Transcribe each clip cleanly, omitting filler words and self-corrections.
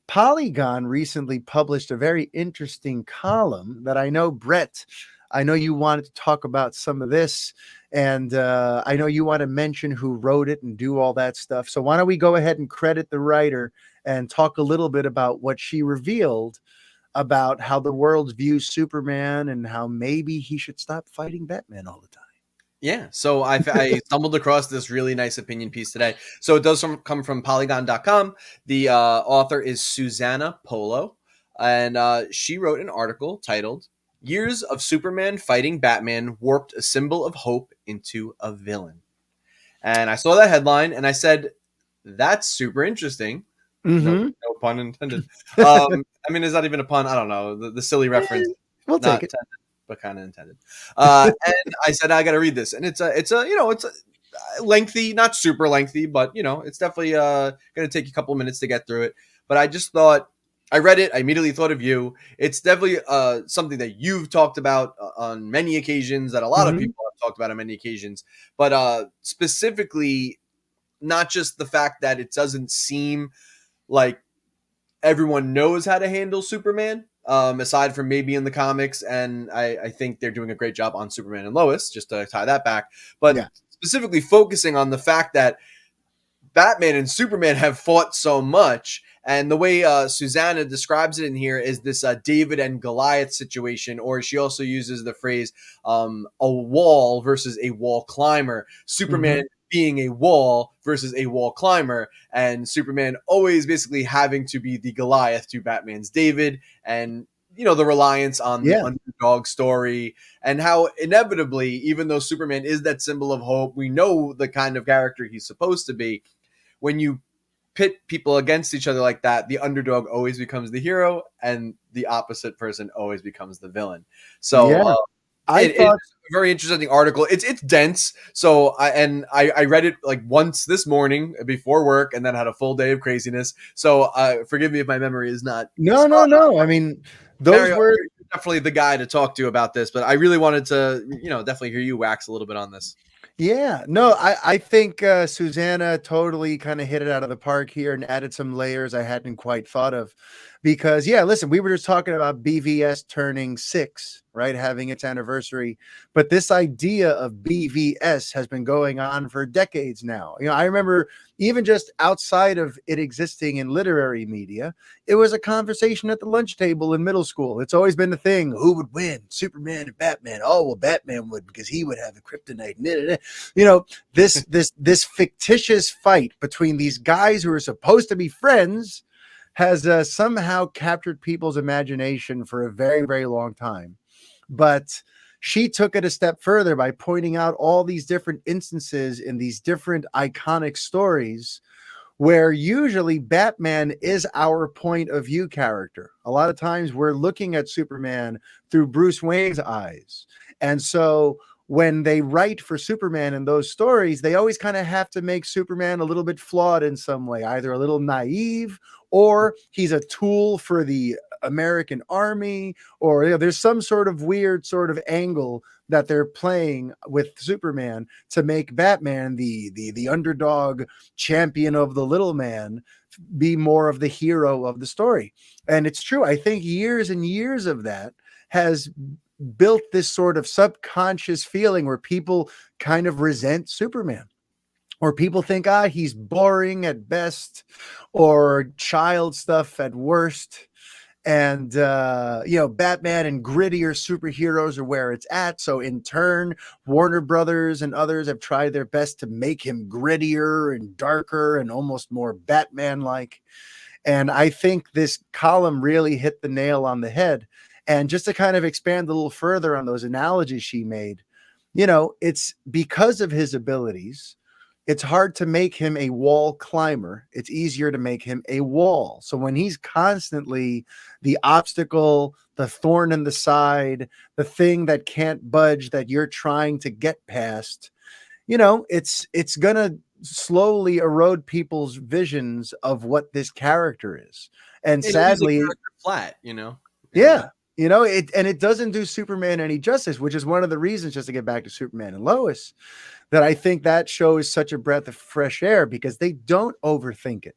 Polygon recently published a very interesting column that I know, Brett, I know you wanted to talk about some of this, and I know you want to mention who wrote it and do all that stuff. So why don't we go ahead and credit the writer and talk a little bit about what she revealed about how the world views Superman and how maybe he should stop fighting Batman all the time. Yeah, so I stumbled across this really nice opinion piece today. So it does come from Polygon.com. The author is Susanna Polo, and she wrote an article titled "Years of Superman Fighting Batman Warped a Symbol of Hope into a Villain." And I saw that headline, and I said, "That's super interesting." No, Mm-hmm. no pun intended. I mean, is that even a pun? I don't know. The silly reference, We'll not take it. intended, but kind of intended. And I said, I got to read this, and it's a lengthy, not super lengthy, but it's definitely going to take a couple of minutes to get through it. But I just thought, I read it, I immediately thought of you. It's definitely something that you've talked about on many occasions, that a lot of Mm-hmm. people have talked about on many occasions, but specifically, not just the fact that it doesn't seem like everyone knows how to handle Superman, aside from maybe in the comics. And I think they're doing a great job on Superman and Lois, just to tie that back. But Yeah. specifically focusing on the fact that Batman and Superman have fought so much. And the way Susanna describes it in here is this David and Goliath situation, or she also uses the phrase a wall versus a wall climber. Mm-hmm. Superman being a wall versus a wall climber, and Superman always basically having to be the Goliath to Batman's David, and the reliance on the Yeah. underdog story, and how inevitably, even though Superman is that symbol of hope, we know the kind of character he's supposed to be. When you pit people against each other like that, the underdog always becomes the hero, and the opposite person always becomes the villain. So Yeah. I it's thought, a very interesting article. It's dense. So I read it like once this morning before work, and then had a full day of craziness. So forgive me if my memory is not no, spot no, on. no. I mean, those Mario, were, you're definitely the guy to talk to about this, but I really wanted to, definitely hear you wax a little bit on this. yeah, no, I think Susanna totally kind of hit it out of the park here and added some layers I hadn't quite thought of. Because, yeah, listen, we were just talking about BVS turning 6, right? Having its anniversary. But this idea of BVS has been going on for decades now. I remember even just outside of it existing in literary media, it was a conversation at the lunch table in middle school. It's always been the thing: who would win, Superman and Batman? Oh, well, Batman would, because he would have a kryptonite. This fictitious fight between these guys who are supposed to be friends has somehow captured people's imagination for a very, very long time. But she took it a step further by pointing out all these different instances in these different iconic stories where usually Batman is our point of view character. A lot of times we're looking at Superman through Bruce Wayne's eyes. And so when they write for Superman in those stories, they always kind of have to make Superman a little bit flawed in some way, either a little naive, or he's a tool for the American army, or there's some sort of weird sort of angle that they're playing with Superman to make Batman the underdog champion of the little man be more of the hero of the story. And it's true. I think years and years of that has built this sort of subconscious feeling where people kind of resent Superman, or people think, he's boring at best, or child stuff at worst. And Batman and grittier superheroes are where it's at. So in turn, Warner Brothers and others have tried their best to make him grittier and darker and almost more Batman like. And I think this column really hit the nail on the head. And just to kind of expand a little further on those analogies she made, it's because of his abilities, it's hard to make him a wall climber. It's easier to make him a wall. So when he's constantly the obstacle, the thorn in the side, the thing that can't budge that you're trying to get past, it's gonna slowly erode people's visions of what this character is. And It leaves the sadly, character flat, in a way. yeah, it doesn't do Superman any justice, which is one of the reasons, just to get back to Superman and Lois, that I think that show is such a breath of fresh air, because they don't overthink it.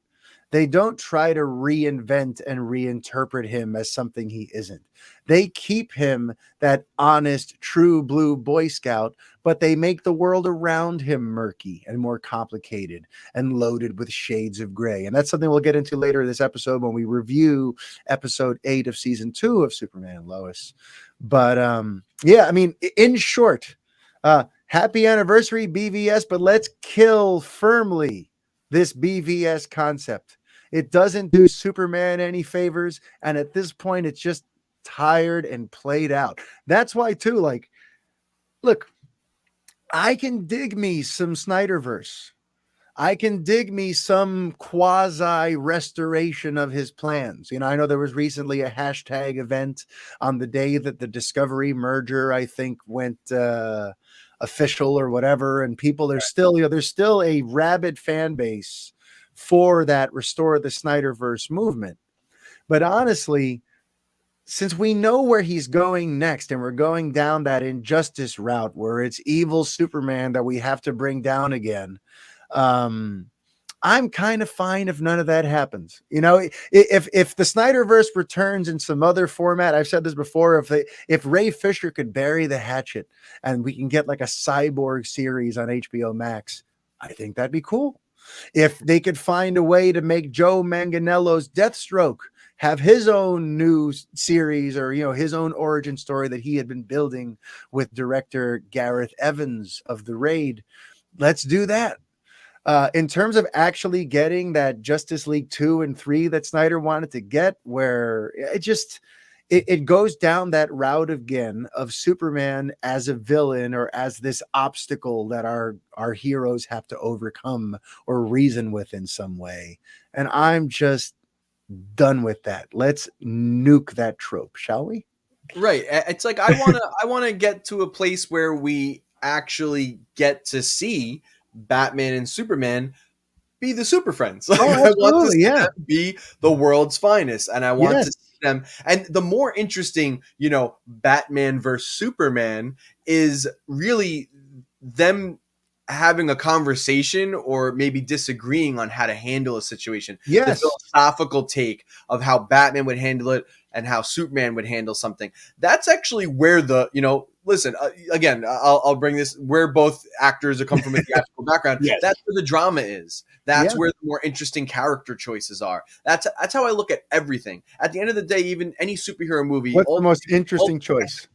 They don't try to reinvent and reinterpret him as something he isn't. They keep him that honest, true blue Boy Scout, but they make the world around him murky and more complicated and loaded with shades of gray. And that's something we'll get into later in this episode when we review episode 8 of season 2 of Superman and Lois. But yeah, I mean, in short, happy anniversary, BVS, but let's kill firmly this BVS concept. It doesn't do Superman any favors. And at this point, it's just tired and played out. That's why, too, like, look, I can dig me some Snyderverse. I can dig me some quasi restoration of his plans. I know there was recently a hashtag event on the day that the Discovery merger, I think, went official or whatever. And people are still, there's still a rabid fan base for that restore the Snyderverse movement. But honestly, since we know where he's going next and we're going down that injustice route where it's evil Superman that we have to bring down again, I'm kind of fine if none of that happens. If the Snyderverse returns in some other format, I've said this before, if Ray Fisher could bury the hatchet and we can get like a cyborg series on HBO Max, I think that'd be cool. If they could find a way to make Joe Manganiello's Deathstroke have his own new series or his own origin story that he had been building with director Gareth Evans of The Raid, let's do that. In terms of actually getting that Justice League 2 and 3 that Snyder wanted to get, where it goes down that route again of Superman as a villain or as this obstacle that our heroes have to overcome or reason with in some way. And I'm just done with that. Let's nuke that trope, shall we? Right. It's like I want to get to a place where we actually get to see Batman and Superman be the super friends. Like, Oh, I want to absolutely. see Yeah. them be the world's finest, and I want to Yes. see them. And the more interesting, Batman versus Superman is really them having a conversation or maybe disagreeing on how to handle a situation. The Yes. philosophical take of how Batman would handle it and how Superman would handle something. That's actually where listen, again, I'll bring this where both actors come from a theatrical background. Yes. That's where the drama is. That's Yeah. where the more interesting character choices are. That's how I look at everything. At the end of the day, even any superhero movie, What's the most interesting choice?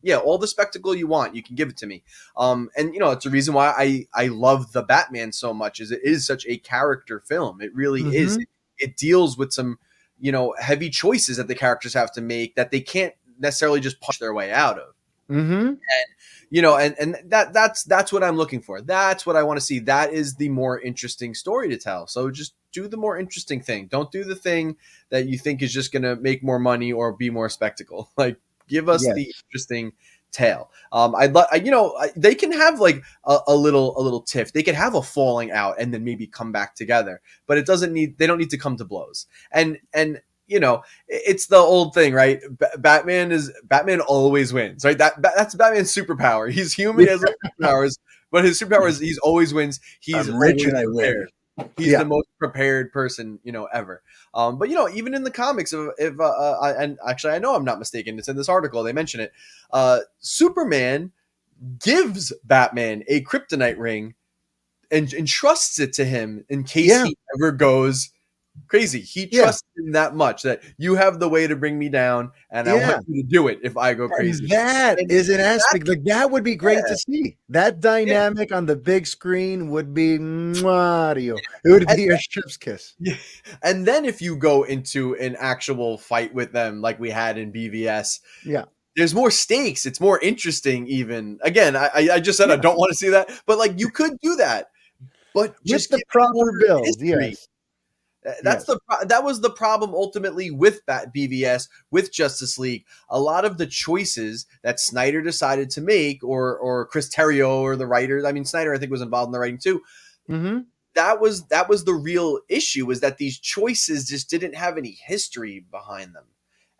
yeah, all the spectacle you want, you can give it to me. And it's a reason why I love the Batman so much. Is it is such a character film. It really is. It deals with some heavy choices that the characters have to make that they can't necessarily just punch their way out of. Mm-hmm. And that's what I'm looking for. That's what I want to see. That is the more interesting story to tell. So just do the more interesting thing. Don't do the thing that you think is just going to make more money or be more spectacle. Like, give us Yes. the interesting tale. They can have like a little tiff. They can have a falling out and then maybe come back together. But they don't need to come to blows. And it's the old thing, right? Batman always wins, right? That's Batman's superpower. He's human, he has superpowers, but his superpower is he's always wins. He's I'm rich always and I win. prepared. He's the most prepared person, ever. But even in the comics, and actually I know I'm not mistaken, it's in this article, they mention it. Superman gives Batman a kryptonite ring and entrusts it to him in case he ever goes crazy. He trusts him that much that you have the way to bring me down, and I want you to do it if I go crazy. And that is an aspect like that would be great to see. That dynamic on the big screen would be Mario. It would be a chef's kiss. Yeah. And then if you go into an actual fight with them like we had in BVS, there's more stakes. It's more interesting. Even again, I just said I don't want to see that, but like you could do that, but just the proper build. Yes. That was the problem ultimately with BVS, with Justice League. A lot of the choices that Snyder decided to make, or Chris Terrio or the writers. I mean, Snyder I think was involved in the writing too. Mm-hmm. That was the real issue, was that these choices just didn't have any history behind them,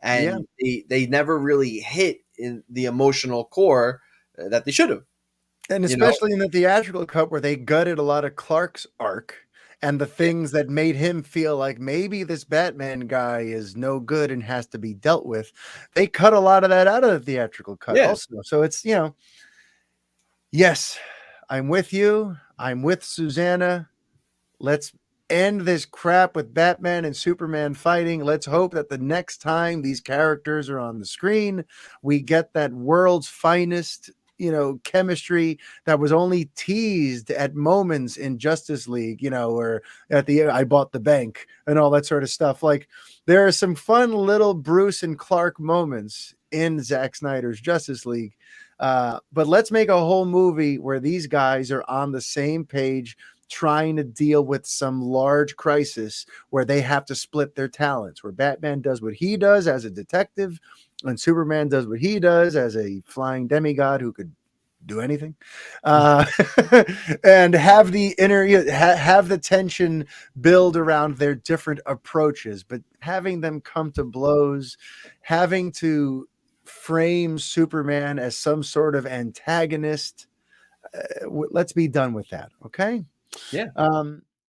and they never really hit in the emotional core that they should have. And especially in the theatrical cut where they gutted a lot of Clark's arc and the Yeah. things that made him feel like maybe this Batman guy is no good and has to be dealt with. They cut a lot of that out of the theatrical cut Yeah. also. So it's, yes, I'm with you. I'm with Susanna. Let's end this crap with Batman and Superman fighting. Let's hope that the next time these characters are on the screen, we get that world's finest, chemistry that was only teased at moments in Justice League, or at the I bought the bank and all that sort of stuff. Like there are some fun little Bruce and Clark moments in Zack Snyder's Justice League. But let's make a whole movie where these guys are on the same page trying to deal with some large crisis where they have to split their talents, where Batman does what he does as a detective and Superman does what he does as a flying demigod who could do anything, uh, and have the have the tension build around their different approaches, but having them come to blows, having to frame Superman as some sort of antagonist. Let's be done with that, okay? Yeah.